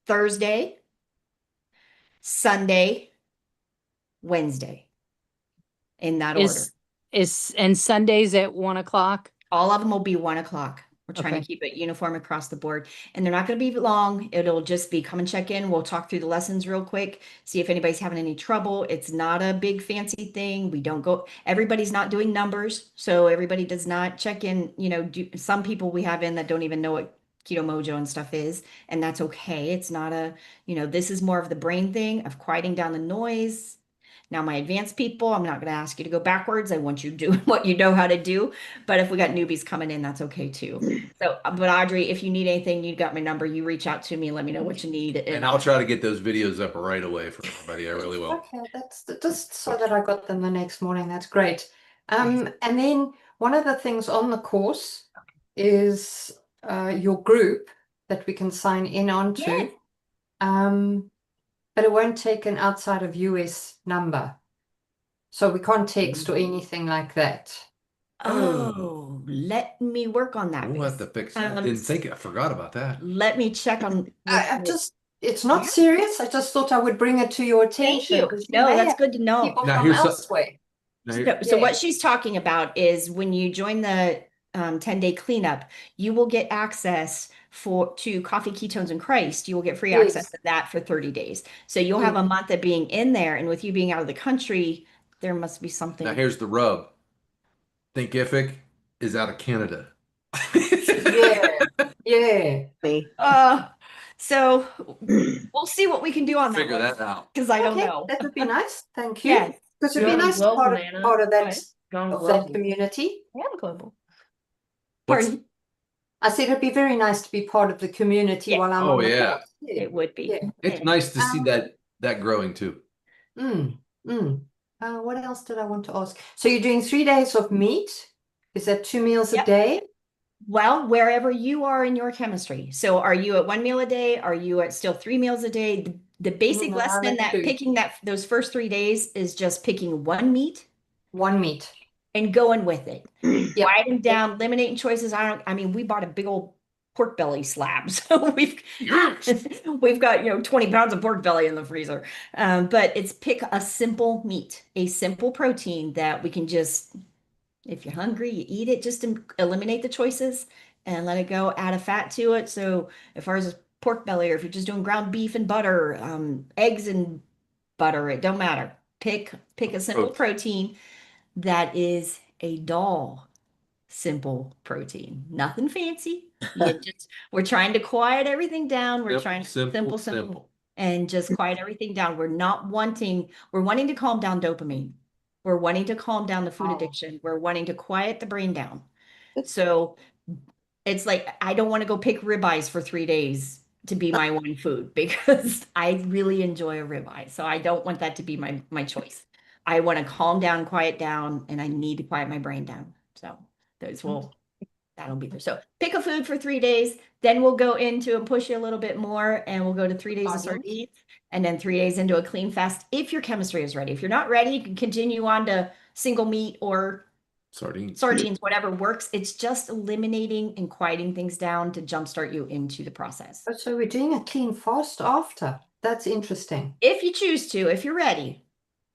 Thursday, Sunday, Wednesday. In that order. And Sundays at 1:00? All of them will be 1 o'clock. We're trying Okay. to keep it uniform across the board. And they're not going to be long. It'll just be come and check in. We'll talk through the lessons real quick, see if anybody's having any trouble. It's not a big fancy thing. Everybody's not doing numbers. So everybody does not check in. Some people we have in that don't even know what Keto Mojo and stuff is. And that's okay. It's not this is more of the brain thing of quieting down the noise. Now, my advanced people, I'm not going to ask you to go backwards. I want you to do what you know how to do. But if we got newbies coming in, that's okay too. So, but Audrey, if you need anything, you got my number. You reach out to me and let me know what you need. And I'll try to get those videos up right away for everybody. I really will. Okay, that's just so that I got them the next morning. That's great. And then one of the things on the course is your group that we can sign in onto. Yes. But it won't take an outside of US number. So we can't text or anything like that. Oh, let me work on that. We'll have to fix that. I forgot about that. Let me check on. It's not serious. I just thought I would bring it to your attention. Thank you. No, may that's have good to know. people Now, from here's elsewhere. So what she's talking about is when you join the 10-day cleanup, you will get access to Coffee, Ketones, and Christ. You will get free access to that for 30 days. So you'll have a month of being in there, and with you being out of the country, there must be something. Now, here's the rub. Thinkific is out of Canada. Yeah. So we'll see what we can do on that. Figure that out. Because I don't know. That would be nice. Thank you. Yes. Because it'd be nice to be part of that community. I am global. What's- Pardon? I said it'd be very nice to be part of the community Yeah. while I'm Oh, on the yeah. course. Yeah. It would be. Yeah. It's nice to see that growing too. What else did I want to ask? So you're doing 3 days of meat? Is that 2 meals a Yep. day? Well, wherever you are in your chemistry. So are you at 1 meal a day? Are you at still 3 meals a day? The basic No, lesson in I'm at that 2. picking those first 3 days is just picking one meat One meat. and going with it. Yep. Writing down, eliminating choices. We bought a big old pork belly slab. So we've got 20 pounds of pork belly in the freezer. But it's pick a simple meat, a simple protein that we can just, if you're hungry, you eat it, just to eliminate the choices and let it go, add a fat to it. So as far as pork belly, or if you're just doing ground beef and butter, eggs and butter, it don't matter. Pick a simple protein that is a doll. simple protein. Nothing fancy. We're trying to quiet everything down. We're trying simple, and just quiet everything down. We're wanting to calm down dopamine. We're wanting to calm down the food addiction. We're wanting to quiet the brain down. So it's like I don't want to go pick ribeyes for 3 days to be my one food because I really enjoy a ribeye. So I don't want that to be my choice. I want to calm down, quiet down, and I need to quiet my brain down. So that'll be there. So pick a food for 3 days, then we'll go into and push you a little bit more, and we'll go to 3 days of sardines, and then 3 days into a clean fast if your chemistry is ready. If you're not ready, you can continue on to single meat or sardines, whatever works. It's just eliminating and quieting things down to jumpstart you into the process. So we're doing a clean fast after. That's interesting. If you choose to, if you're ready.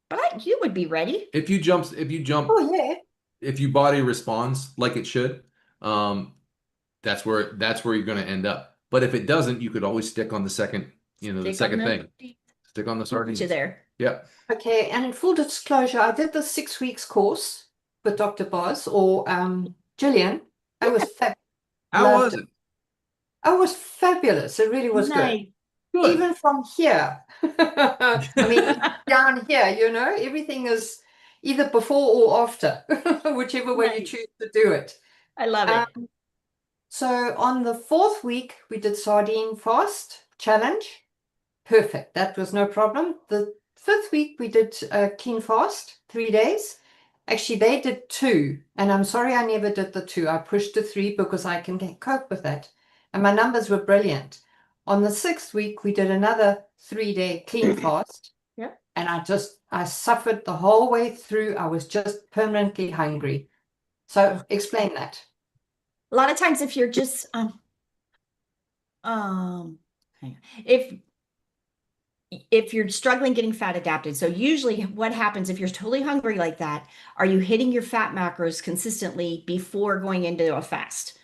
But you would be ready. If you jump, Oh yeah. if your body responds like it should, that's where you're going to end up. But if it doesn't, you could always stick on the second, the second thing. Stick on the sardines. You there. Yeah. Okay, and in full disclosure, I did the 6 weeks course with Dr. Boz or Gillian. It was fabulous. How was it? It was fabulous. It really was good. Even from here. I mean, down here, everything is either before or after, whichever way you choose to do it. I love it. So on the 4th week, we did sardine fast challenge. Perfect. That was no problem. The 5th week, we did a clean fast, 3 days. Actually, they did 2. And I'm sorry I never did the 2. I pushed to 3 because I can cope with that. And my numbers were brilliant. On the 6th week, we did another 3-day clean fast. Yeah. And I suffered the whole way through. I was just permanently hungry. So explain that. A lot of times if you're just if you're struggling getting fat adapted, so usually what happens if you're totally hungry like that, are you hitting your fat macros consistently before going into a fast?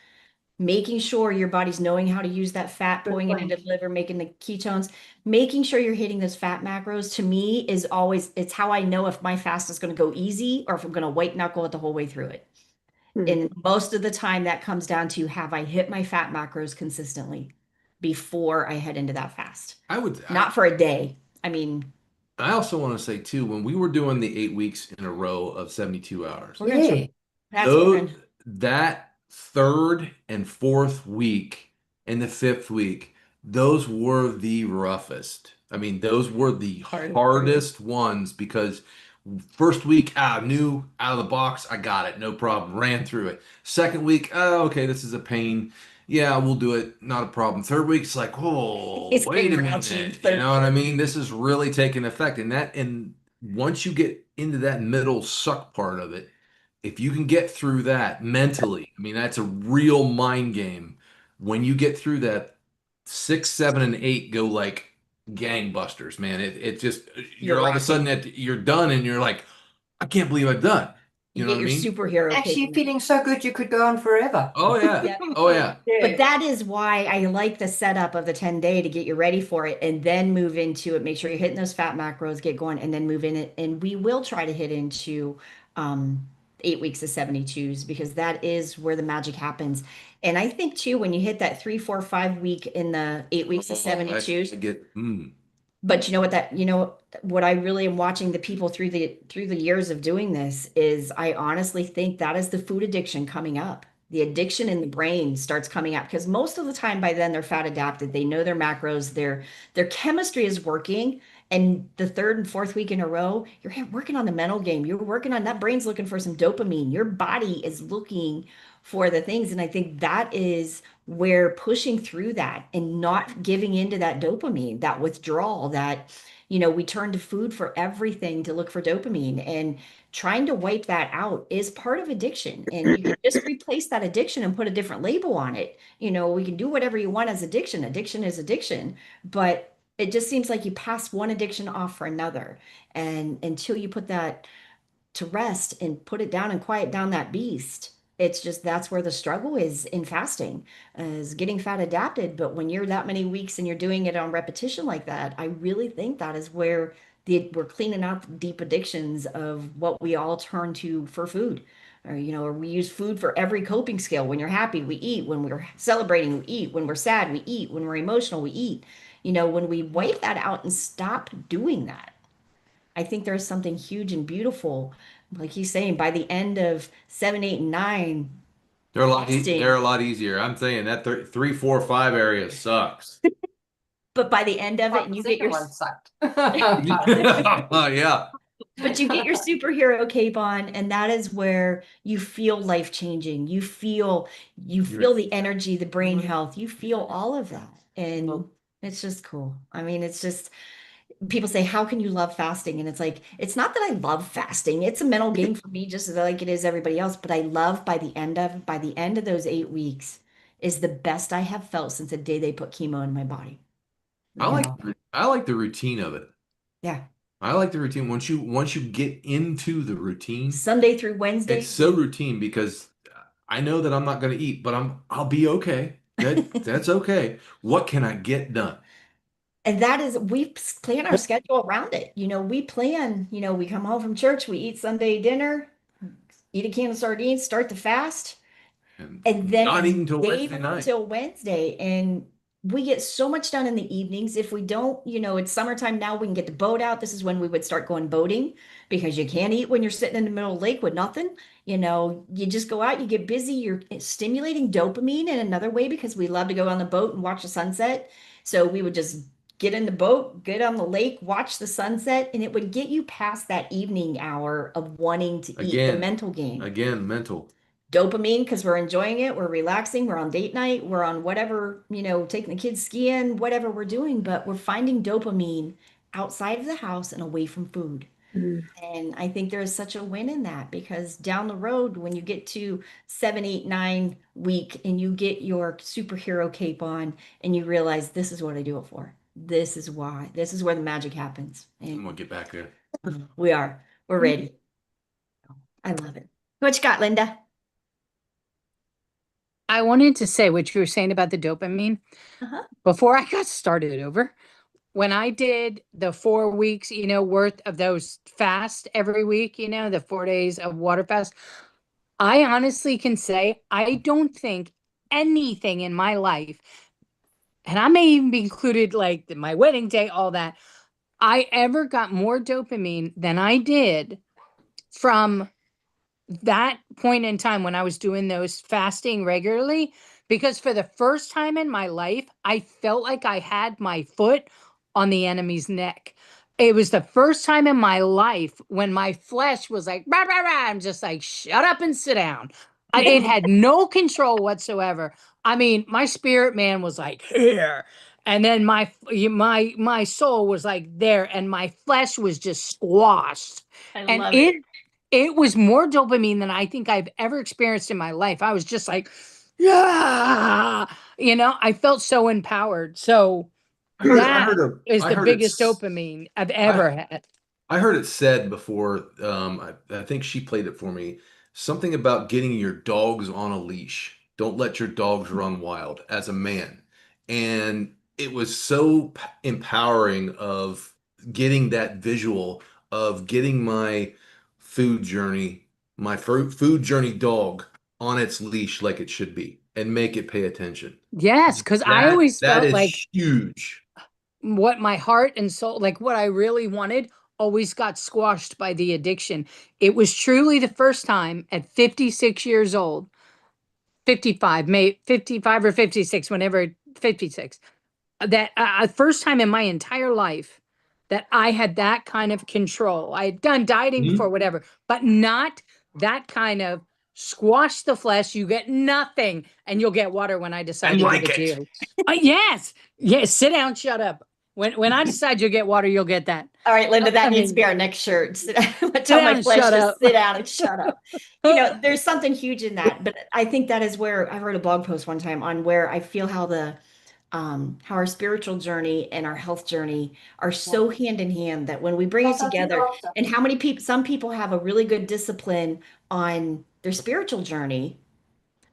Making sure your body's knowing how to use that fat, pulling it into the liver, making the ketones, making sure you're hitting those fat macros, to me is always, it's how I know if my fast is going to go easy or if I'm going to white knuckle it the whole way through it. And most of the time that comes down to, have I hit my fat macros consistently before I head into that fast? Not for a day. I mean, I also want to say too, when we were doing the 8 weeks in a row of 72 hours, that 3rd and 4th week and the 5th week, those were the roughest. I mean, those were the hardest ones because first week, knew out of the box, I got it, no problem, ran through it. Second week, okay, this is a pain. Yeah, we'll do it, not a problem. Third week, it's like, wait a minute, you know what I mean? This is really taking effect, and once you get into that middle suck part of it, if you can get through that mentally, I mean, that's a real mind game. When you get through that, 6, 7, and 8 go like gangbusters, man. It just, you're all of a sudden you're done and you're like, I can't believe I'm done. You know what I mean? Superhero. Actually feeling so good you could go on forever. Oh yeah. Oh yeah. But that is why I like the setup of the 10-day to get you ready for it and then move into it. Make sure you're hitting those fat macros, get going, and then move in it. And we will try to hit into 8 weeks of 72s because that is where the magic happens. And I think too, when you hit that 3, 4, 5 week in the 8 weeks of 72s, but what I really am watching the people through the years of doing this is I honestly think that is the food addiction coming up. The addiction in the brain starts coming up because most of the time by then they're fat adapted. They know their macros, their chemistry is working. And the 3rd and 4th week in a row, you're working on the mental game. You're working on that brain's looking for some dopamine. Your body is looking for the things. And I think that is where pushing through that and not giving into that dopamine, that withdrawal, that, we turn to food for everything to look for dopamine, and trying to wipe that out is part of addiction. And you can just replace that addiction and put a different label on it. We can do whatever you want as addiction. Addiction is addiction, but it just seems like you pass one addiction off for another. And until you put that to rest and put it down and quiet down that beast, it's just, that's where the struggle is in fasting, is getting fat adapted. But when you're that many weeks and you're doing it on repetition like that, I really think that is where we're cleaning out the deep addictions of what we all turn to for food. or we use food for every coping skill. When you're happy, we eat. When we're celebrating, we eat. When we're sad, we eat. When we're emotional, we eat. When we wipe that out and stop doing that, I think there's something huge and beautiful. Like he's saying, by the end of 7, 8, and 9, They're a lot easier. I'm saying that 3, 4, 5 area sucks. but by the end of it, and you get your one sucked. Yeah. but you get your superhero cape on, and that is where you feel life changing. You feel the energy, the brain health. You feel all of that. And it's just cool. I mean, it's just people say, how can you love fasting? And it's like, it's not that I love fasting. It's a mental game for me, just like it is everybody else. But I love by the end of those 8 weeks is the best I have felt since the day they put chemo in my body. I like the routine of it. Yeah. I like the routine. Once you get into the routine, Sunday through Wednesday. it's so routine because I know that I'm not going to eat, but I'll be okay. That's okay. What can I get done? And that is, we plan our schedule around it. We plan, we come home from church, we eat Sunday dinner, eat a can of sardines, start the fast, and then Not a eating till day Wednesday night. until Wednesday. And we get so much done in the evenings. If we don't, it's summertime now, we can get the boat out. This is when we would start going boating because you can't eat when you're sitting in the middle of the lake with nothing. You just go out, you get busy, you're stimulating dopamine in another way because we love to go on the boat and watch the sunset. So we would just get in the boat, get on the lake, watch the sunset, and it would get you past that evening hour of wanting to eat, the mental game. Again, mental. Dopamine because we're enjoying it, we're relaxing, we're on date night, we're on whatever, taking the kids skiing, whatever we're doing, but we're finding dopamine outside of the house and away from food. And I think there is such a win in that because down the road, when you get to 7, 8, 9 week and you get your superhero cape on and you realize this is what I do it for. This is why. This is where the magic happens. I'm And gonna get back there. we're ready. I love it. What you got, Linda? I wanted to say what you were saying about the dopamine Uh-huh. before I got started over. When I did the 4 weeks, worth of those fast every week, the 4 days of water fast, I honestly can say I don't think anything in my life, and I may even be included like my wedding day, all that, I ever got more dopamine than I did from that point in time when I was doing those fasting regularly, because for the first time in my life, I felt like I had my foot on the enemy's neck. It was the first time in my life when my flesh was like, rah, rah, rah. I'm just like, shut up and sit down. It had no control whatsoever. I mean, my spirit man was like, here. And then my soul was like there, and my flesh was just squashed. I love It was more dopamine than I think I've ever experienced in my life. I was just like, yeah, I felt so empowered. So that is the biggest dopamine I've ever had. I heard it said before, I think she played it for me, something about getting your dogs on a leash. Don't let your dogs run wild as a man. And it was so empowering of getting that visual of getting my food journey dog on its leash like it should be and make it pay attention. Yes, because I always That felt is like huge. what my heart and soul, like what I really wanted, always got squashed by the addiction. It was truly the first time at 56 years old, 55, 55 or 56, whenever 56, that first time in my entire life that I had that kind of control. I had done dieting before, whatever, but not that kind of squash the flesh. You get nothing, and you'll get water when I decide to give it to you. Yes, sit down, shut up. When I decide you'll get water, you'll get that. All right, Linda, that needs to be our next shirt. Tell my flesh to sit down and shut up. There's something huge in that, but I think that is where I wrote a blog post one time on where I feel how our spiritual journey and our health journey are so hand in hand that when we bring it together, and how many people, some people have a really good discipline on their spiritual journey,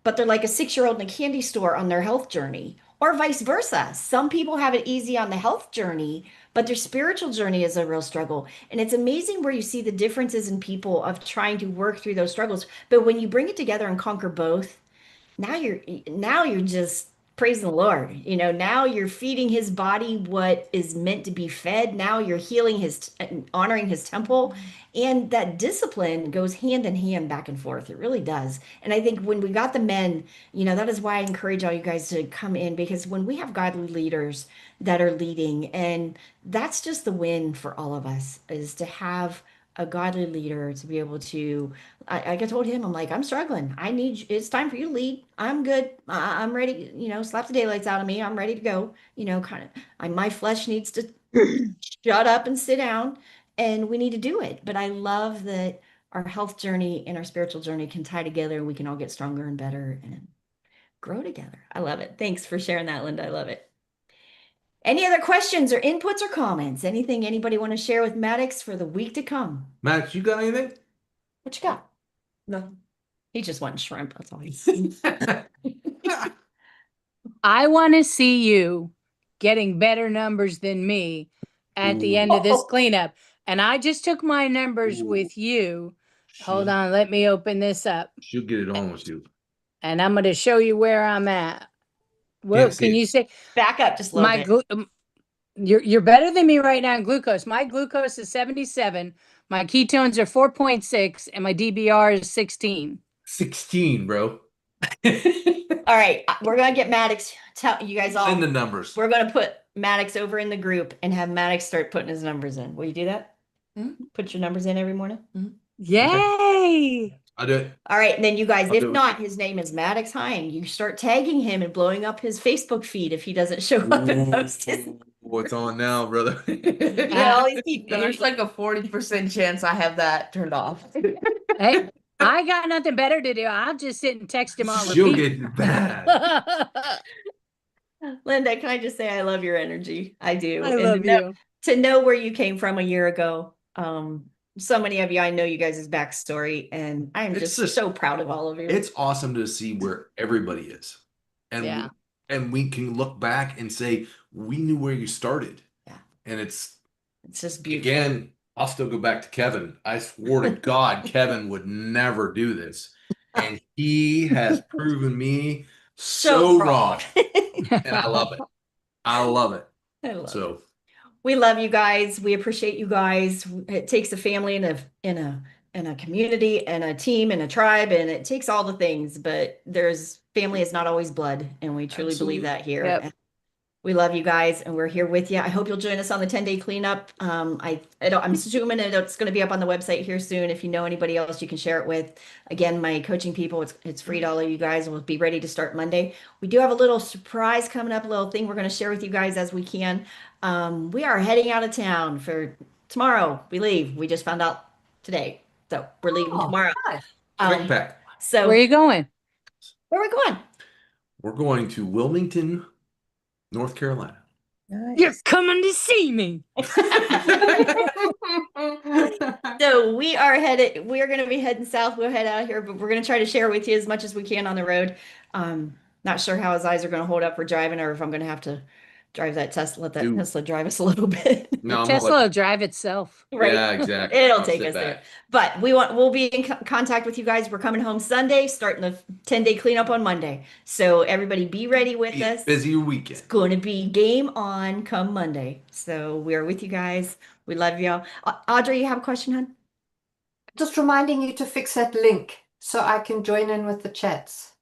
but they're like a 6-year-old in a candy store on their health journey, or vice versa. Some people have it easy on the health journey, but their spiritual journey is a real struggle. And it's amazing where you see the differences in people of trying to work through those struggles. But when you bring it together and conquer both, now you're just praising the Lord. Now you're feeding his body what is meant to be fed. Now you're healing honoring his temple. And that discipline goes hand in hand back and forth. It really does. And I think when we got the men, that is why I encourage all you guys to come in, because when we have godly leaders that are leading, and that's just the win for all of us, is to have a godly leader to be able to, I told him, I'm like, I'm struggling. It's time for you to lead. I'm good. I'm ready, slap the daylights out of me. I'm ready to go, my flesh needs to shut up and sit down, and we need to do it. But I love that our health journey and our spiritual journey can tie together, and we can all get stronger and better and grow together. I love it. Thanks for sharing that, Linda. I love it. Any other questions or inputs or comments? Anything anybody want to share with Maddox for the week to come? Maddox, you got anything? What you got? No. He just wanted shrimp. That's all he's I want to see you getting better numbers than me at the end of this cleanup. And I just took my numbers with you. Hold on, let me open this up. She'll get it on with you. And I'm going to show you where I'm at. Well, can you say back up just a little bit? You're better than me right now in glucose. My glucose is 77. My ketones are 4.6, and my DBR is 16. 16, bro. All right, we're gonna get Maddox. Tell you guys all in the numbers. We're gonna put Maddox over in the group and have Maddox start putting his numbers in. Will you do that? Mm-hmm. Put your numbers in every morning. Mm-hmm. Yay! Okay. I'll do it. All right, and then you guys, if not, his name is Maddox Hine. You start tagging him and blowing up his Facebook feed if he doesn't show up and post his. What's on now, brother? All these people. There's like a 40% chance I have that turned off. Hey, I got nothing better to do. I'll just sit and text him on She'll repeat. get bad. Linda, can I just say I love your energy? I do. I love you. To know where you came from a year ago. So many of you, I know you guys' backstory, and I'm just so proud of all of you. It's awesome to see where everybody is. And we can look back and say, we knew where you started. Yeah. And it's just beautiful. Again, I'll still go back to Kevin. I swore to God, Kevin would never do this. And he has proven me so wrong. And I love it. I love it. We love you guys. We appreciate you guys. It takes a family and a community and a team and a tribe, and it takes all the things, but family is not always blood, and we truly believe that here. Yep. We love you guys, and we're here with you. I hope you'll join us on the 10-day cleanup. I'm assuming it's going to be up on the website here soon. If you know anybody else, you can share it with. Again, my coaching people, it's free to all of you guys, and we'll be ready to start Monday. We do have a little surprise coming up, a little thing we're going to share with you guys as we can. We are heading out of town for tomorrow. We leave. We just found out today, so we're leaving tomorrow. Quick pack. So where are you going? Where are we going? We're going to Wilmington, North Carolina. Nice. You're coming to see me. So we are going to be heading south. We'll head out here, but we're going to try to share with you as much as we can on the road. Not sure how his eyes are going to hold up for driving, or if I'm going to have to drive that Tesla, let that Tesla drive us a little bit. No, Tesla will drive itself. Right? Yeah, exactly. It'll take us there. But we'll be in contact with you guys. We're coming home Sunday, starting the 10-day cleanup on Monday. So everybody be ready with us. Busy weekend. It's going to be game on come Monday. So we're with you guys. We love y'all. Audrey, you have a question, hon? Just reminding you to fix that link so I can join in with the chats.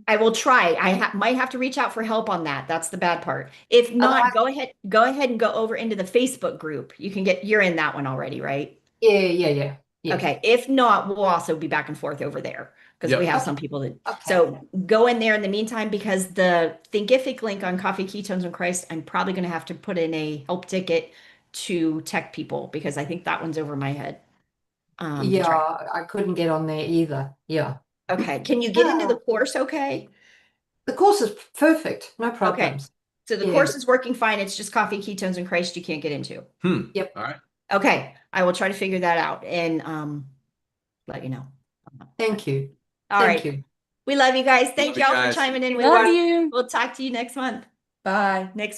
I will try. I might have to reach out for help on that. That's the bad part. If not, go ahead and go over into the Facebook group. You're in that one already, right? Yeah. Okay. If not, we'll also be back and forth over there because we have some people that. Okay. So go in there in the meantime, because the Thinkific link on Coffee, Ketones, and Christ, I'm probably going to have to put in a help ticket to tech people, because I think that one's over my head. I couldn't get on there either. Yeah. Okay. Can you get into the course okay? The course is perfect. No problems. Okay. So the course is working fine. It's just Coffee, Ketones, and Christ you can't get into. Yep. All right. Okay. I will try to figure that out and let you know. Thank you. All right. We love you guys. Thank y'all for chiming in with us. Love you. We'll talk to you next month. Bye. next